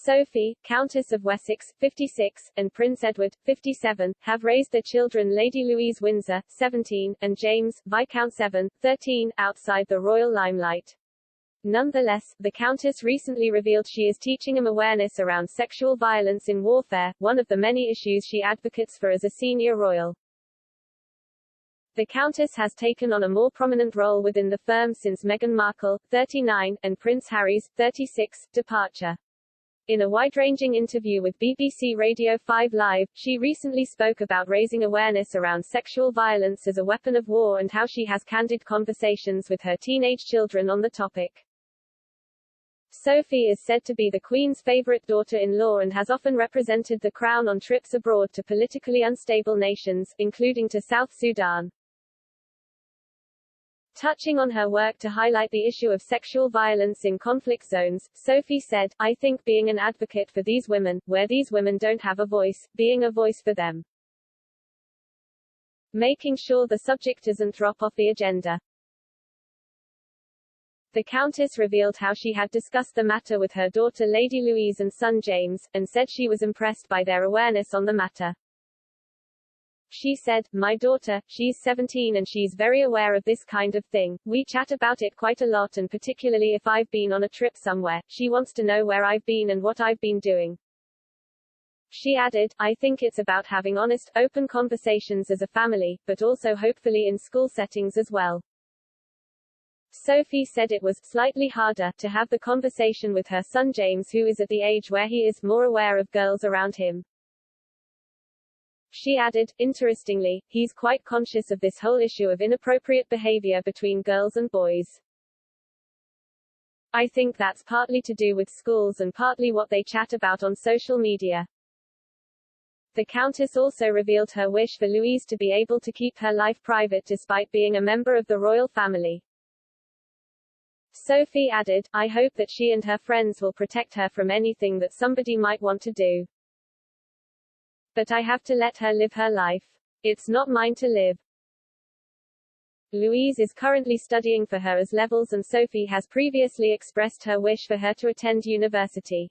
Sophie, Countess of Wessex, 56, and Prince Edward, 57, have raised their children Lady Louise Windsor, 17, and James, Viscount 7, 13, outside the royal limelight. Nonetheless, the Countess recently revealed she is teaching them awareness around sexual violence in warfare, one of the many issues she advocates for as a senior royal. The Countess has taken on a more prominent role within the firm since Meghan Markle, 39, and Prince Harry's, 36, departure. In a wide-ranging interview with BBC Radio 5 Live, she recently spoke about raising awareness around sexual violence as a weapon of war and how she has candid conversations with her teenage children on the topic. Sophie is said to be the Queen's favourite daughter-in-law and has often represented the Crown on trips abroad to politically unstable nations, including to South Sudan. Touching on her work to highlight the issue of sexual violence in conflict zones, Sophie said, "I think being an advocate for these women, where these women don't have a voice, being a voice for them. Making sure the subject doesn't drop off the agenda." The Countess revealed how she had discussed the matter with her daughter Lady Louise and son James, and said she was impressed by their awareness on the matter. She said, "My daughter, she's 17 and she's very aware of this kind of thing. We chat about it quite a lot, and particularly if I've been on a trip somewhere, she wants to know where I've been and what I've been doing." She added, "I think it's about having honest, open conversations as a family, but also hopefully in school settings as well." Sophie said it was slightly harder to have the conversation with her son James, who is at the age where he is more aware of girls around him. She added, "Interestingly, he's quite conscious of this whole issue of inappropriate behavior between girls and boys. I think that's partly to do with schools and partly what they chat about on social media." The Countess also revealed her wish for Louise to be able to keep her life private despite being a member of the royal family. Sophie added, "I hope that she and her friends will protect her from anything that somebody might want to do. But I have to let her live her life. It's not mine to live." Louise is currently studying for her AS levels, and Sophie has previously expressed her wish for her to attend university.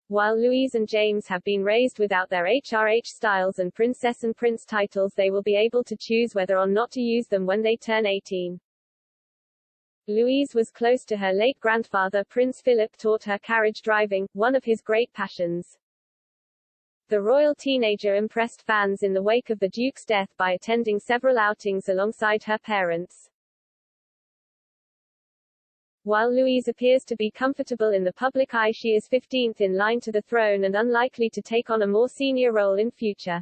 While Louise and James have been raised without their HRH styles and princess and prince titles, they will be able to choose whether or not to use them when they turn 18. Louise was close to her late grandfather. Prince Philip taught her carriage driving, one of his great passions. The royal teenager impressed fans in the wake of the Duke's death by attending several outings alongside her parents. While Louise appears to be comfortable in the public eye, she is 15th in line to the throne and unlikely to take on a more senior role in future.